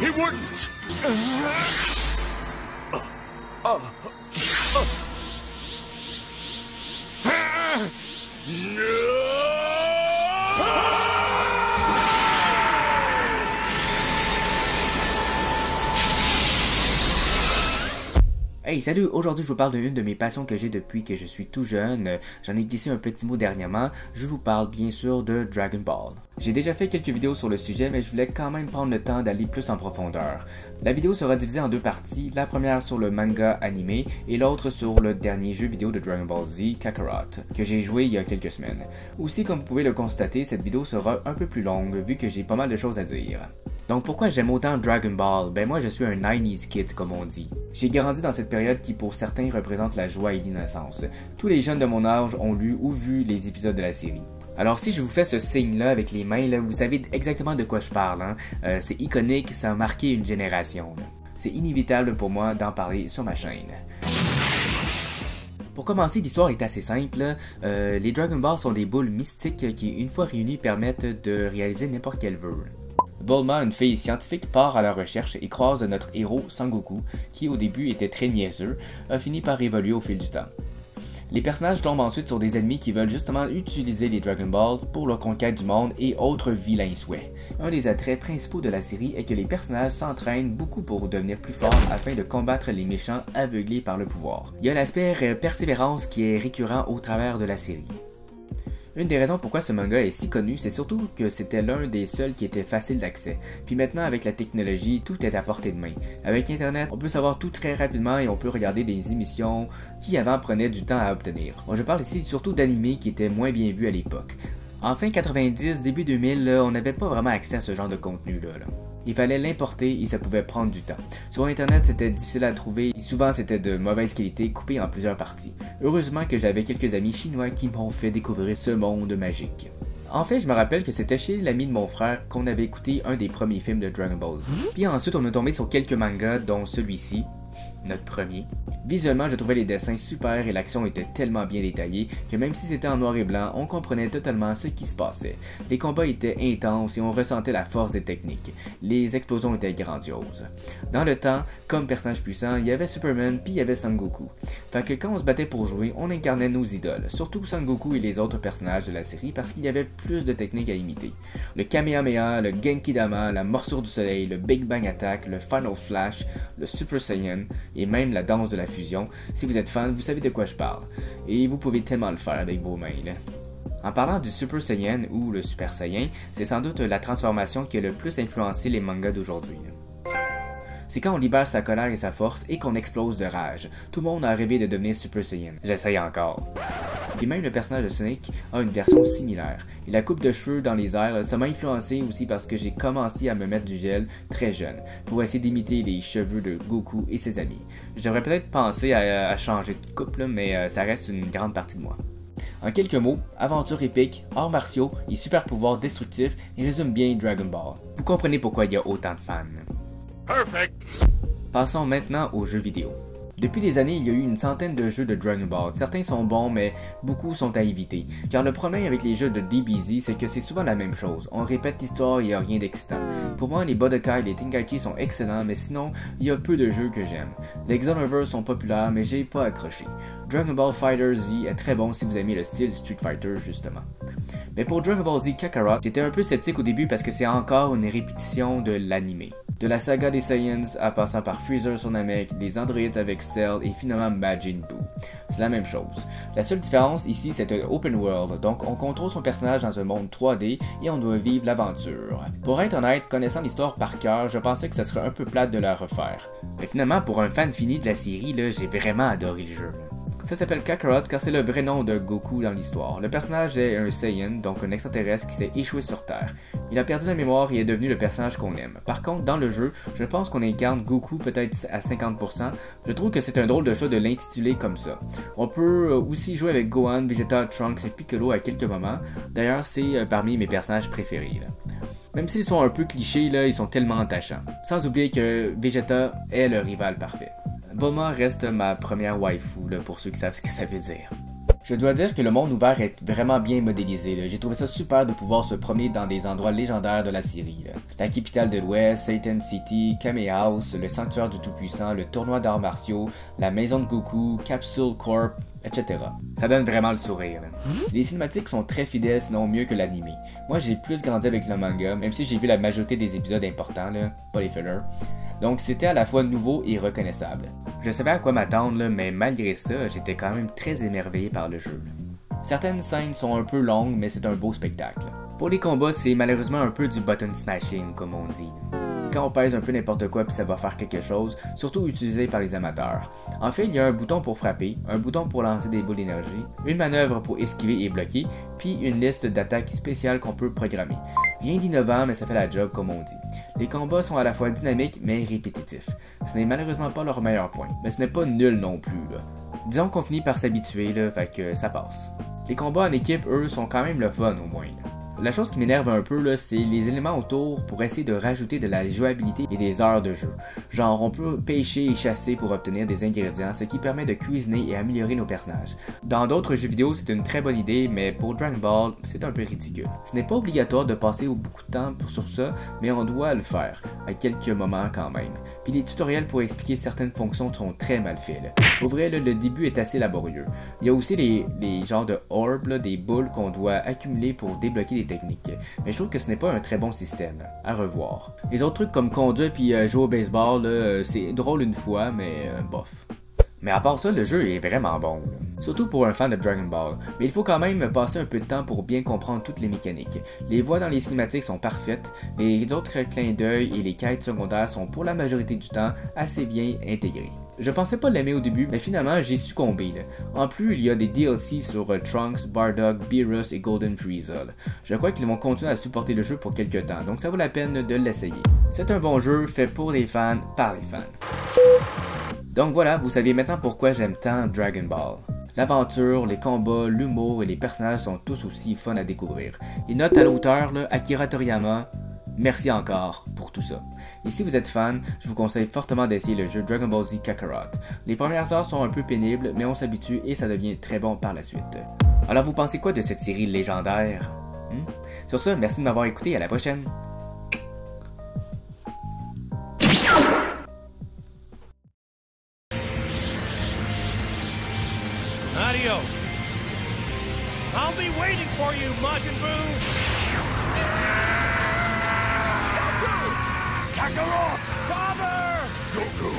He wouldn't! Hey salut, aujourd'hui je vous parle d'une de mes passions que j'ai depuis que je suis tout jeune. J'en ai glissé un petit mot dernièrement, je vous parle bien sûr de Dragon Ball. J'ai déjà fait quelques vidéos sur le sujet, mais je voulais quand même prendre le temps d'aller plus en profondeur. La vidéo sera divisée en deux parties, la première sur le manga animé et l'autre sur le dernier jeu vidéo de Dragon Ball Z, Kakarot, que j'ai joué il y a quelques semaines. Aussi, comme vous pouvez le constater, cette vidéo sera un peu plus longue vu que j'ai pas mal de choses à dire. Donc pourquoi j'aime autant Dragon Ball? Ben moi je suis un 90s kid comme on dit. J'ai grandi dans cette période qui pour certains représente la joie et l'innocence. Tous les jeunes de mon âge ont lu ou vu les épisodes de la série. Alors si je vous fais ce signe-là avec les mains, là, vous savez exactement de quoi je parle. Hein? C'est iconique, ça a marqué une génération. C'est inévitable pour moi d'en parler sur ma chaîne. Pour commencer, l'histoire est assez simple. Les Dragon Ball sont des boules mystiques qui, une fois réunies, permettent de réaliser n'importe quel vœu. Bulma, une fille scientifique, part à la recherche et croise notre héros Sangoku, qui au début était très niaiseux, a fini par évoluer au fil du temps. Les personnages tombent ensuite sur des ennemis qui veulent justement utiliser les Dragon Ball pour leur conquête du monde et autres vilains souhaits. Un des attraits principaux de la série est que les personnages s'entraînent beaucoup pour devenir plus forts afin de combattre les méchants aveuglés par le pouvoir. Il y a l'aspect persévérance qui est récurrent au travers de la série. Une des raisons pourquoi ce manga est si connu, c'est surtout que c'était l'un des seuls qui était facile d'accès. Puis maintenant, avec la technologie, tout est à portée de main. Avec Internet, on peut savoir tout très rapidement et on peut regarder des émissions qui avant prenaient du temps à obtenir. Bon, je parle ici surtout d'animés qui étaient moins bien vus à l'époque. En fin 90, début 2000, on n'avait pas vraiment accès à ce genre de contenu-là. Il fallait l'importer et ça pouvait prendre du temps. Sur Internet, c'était difficile à trouver et souvent c'était de mauvaise qualité, coupé en plusieurs parties. Heureusement que j'avais quelques amis chinois qui m'ont fait découvrir ce monde magique. En fait, je me rappelle que c'était chez l'ami de mon frère qu'on avait écouté un des premiers films de Dragon Ball Z. Puis ensuite, on est tombé sur quelques mangas, dont celui-ci, notre premier. Visuellement, je trouvais les dessins super et l'action était tellement bien détaillée que même si c'était en noir et blanc, on comprenait totalement ce qui se passait. Les combats étaient intenses et on ressentait la force des techniques. Les explosions étaient grandioses. Dans le temps, comme personnage puissant, il y avait Superman puis il y avait Sangoku. Fait que quand on se battait pour jouer, on incarnait nos idoles, surtout Sangoku et les autres personnages de la série parce qu'il y avait plus de techniques à imiter. Le Kamehameha, le Genki Dama, la morsure du soleil, le Big Bang Attack, le Final Flash, le Super Saiyan et même la danse de la fusion. Si vous êtes fan, vous savez de quoi je parle. Et vous pouvez tellement le faire avec vos mains. Là. En parlant du Super Saiyan ou le Super Saiyan, c'est sans doute la transformation qui a le plus influencé les mangas d'aujourd'hui. C'est quand on libère sa colère et sa force et qu'on explose de rage. Tout le monde a rêvé de devenir Super Saiyan. J'essaye encore. Puis même le personnage de Sonic a une version similaire. Et la coupe de cheveux dans les airs, ça m'a influencé aussi parce que j'ai commencé à me mettre du gel très jeune pour essayer d'imiter les cheveux de Goku et ses amis. Je devrais peut-être penser à changer de coupe, là, mais ça reste une grande partie de moi. En quelques mots, aventure épique, arts martiaux et super pouvoirs destructifs résument bien Dragon Ball. Vous comprenez pourquoi il y a autant de fans. Perfect. Passons maintenant aux jeux vidéo. Depuis des années, il y a eu une centaine de jeux de Dragon Ball. Certains sont bons, mais beaucoup sont à éviter. Car le problème avec les jeux de DBZ, c'est que c'est souvent la même chose. On répète l'histoire et il n'y a rien d'excitant. Pour moi, les Budokai et les Tenkaichi sont excellents, mais sinon, il y a peu de jeux que j'aime. Les Xenoverse sont populaires, mais j'ai pas accroché. Dragon Ball Fighter Z est très bon si vous aimez le style Street Fighter, justement. Mais pour Dragon Ball Z Kakarot, j'étais un peu sceptique au début parce que c'est encore une répétition de l'anime. De la saga des Saiyans à passant par Freezer sur Namek, les androïdes avec Cell et finalement Majin Buu. C'est la même chose. La seule différence ici, c'est un open world, donc on contrôle son personnage dans un monde 3D et on doit vivre l'aventure. Pour être honnête, connaissant l'histoire par cœur, je pensais que ça serait un peu plate de la refaire. Mais finalement, pour un fan fini de la série, là, j'ai vraiment adoré le jeu. Ça s'appelle Kakarot car c'est le vrai nom de Goku dans l'histoire. Le personnage est un Saiyan, donc un extraterrestre qui s'est échoué sur Terre. Il a perdu la mémoire et est devenu le personnage qu'on aime. Par contre, dans le jeu, je pense qu'on incarne Goku peut-être à 50%. Je trouve que c'est un drôle de choix de l'intituler comme ça. On peut aussi jouer avec Gohan, Vegeta, Trunks et Piccolo à quelques moments. D'ailleurs, c'est parmi mes personnages préférés. Là. Même s'ils sont un peu clichés, là, ils sont tellement attachants. Sans oublier que Vegeta est le rival parfait. Bulma reste ma première waifu, là, pour ceux qui savent ce que ça veut dire. Je dois dire que le monde ouvert est vraiment bien modélisé. J'ai trouvé ça super de pouvoir se promener dans des endroits légendaires de la série. La capitale de l'Ouest, Satan City, Kame House, le sanctuaire du Tout-Puissant, le tournoi d'arts martiaux, la maison de Goku, Capsule Corp, etc. Ça donne vraiment le sourire. Les cinématiques sont très fidèles, sinon mieux que l'anime. Moi j'ai plus grandi avec le manga, même si j'ai vu la majorité des épisodes importants, pas les fillers. Donc c'était à la fois nouveau et reconnaissable. Je savais à quoi m'attendre, mais malgré ça, j'étais quand même très émerveillé par le jeu. Certaines scènes sont un peu longues, mais c'est un beau spectacle. Pour les combats, c'est malheureusement un peu du button smashing, comme on dit. Quand on pèse un peu n'importe quoi puis ça va faire quelque chose, surtout utilisé par les amateurs. En fait, il y a un bouton pour frapper, un bouton pour lancer des boules d'énergie, une manœuvre pour esquiver et bloquer, puis une liste d'attaques spéciales qu'on peut programmer. Rien d'innovant, mais ça fait la job comme on dit. Les combats sont à la fois dynamiques mais répétitifs. Ce n'est malheureusement pas leur meilleur point, mais ce n'est pas nul non plus. Disons qu'on finit par s'habituer, fait que ça passe. Les combats en équipe, eux, sont quand même le fun au moins. La chose qui m'énerve un peu, c'est les éléments autour pour essayer de rajouter de la jouabilité et des heures de jeu. Genre, on peut pêcher et chasser pour obtenir des ingrédients, ce qui permet de cuisiner et améliorer nos personnages. Dans d'autres jeux vidéo, c'est une très bonne idée, mais pour Dragon Ball, c'est un peu ridicule. Ce n'est pas obligatoire de passer beaucoup de temps sur ça, mais on doit le faire, à quelques moments quand même. Puis les tutoriels pour expliquer certaines fonctions sont très mal faits. Pour vrai, le début est assez laborieux. Il y a aussi les genres de orbes, des boules qu'on doit accumuler pour débloquer des techniques. Mais je trouve que ce n'est pas un très bon système. À revoir. Les autres trucs comme conduire puis jouer au baseball, c'est drôle une fois, mais bof. Mais à part ça, le jeu est vraiment bon. Surtout pour un fan de Dragon Ball. Mais il faut quand même passer un peu de temps pour bien comprendre toutes les mécaniques. Les voix dans les cinématiques sont parfaites, les autres clins d'œil et les quêtes secondaires sont pour la majorité du temps assez bien intégrés. Je pensais pas l'aimer au début, mais finalement j'ai succombé. En plus, il y a des DLC sur Trunks, Bardock, Beerus et Golden Frieza. Je crois qu'ils vont continuer à supporter le jeu pour quelques temps, donc ça vaut la peine de l'essayer. C'est un bon jeu fait pour les fans, par les fans. Donc voilà, vous savez maintenant pourquoi j'aime tant Dragon Ball. L'aventure, les combats, l'humour et les personnages sont tous aussi fun à découvrir. Et note à l'auteur, Akira Toriyama, merci encore pour tout ça. Et si vous êtes fan, je vous conseille fortement d'essayer le jeu Dragon Ball Z Kakarot. Les premières heures sont un peu pénibles, mais on s'habitue et ça devient très bon par la suite. Alors vous pensez quoi de cette série légendaire? Sur ce, merci de m'avoir écouté, à la prochaine! Adios. I'll be waiting for you, Majin Buu! Goku! Kakarot! Father! Goku!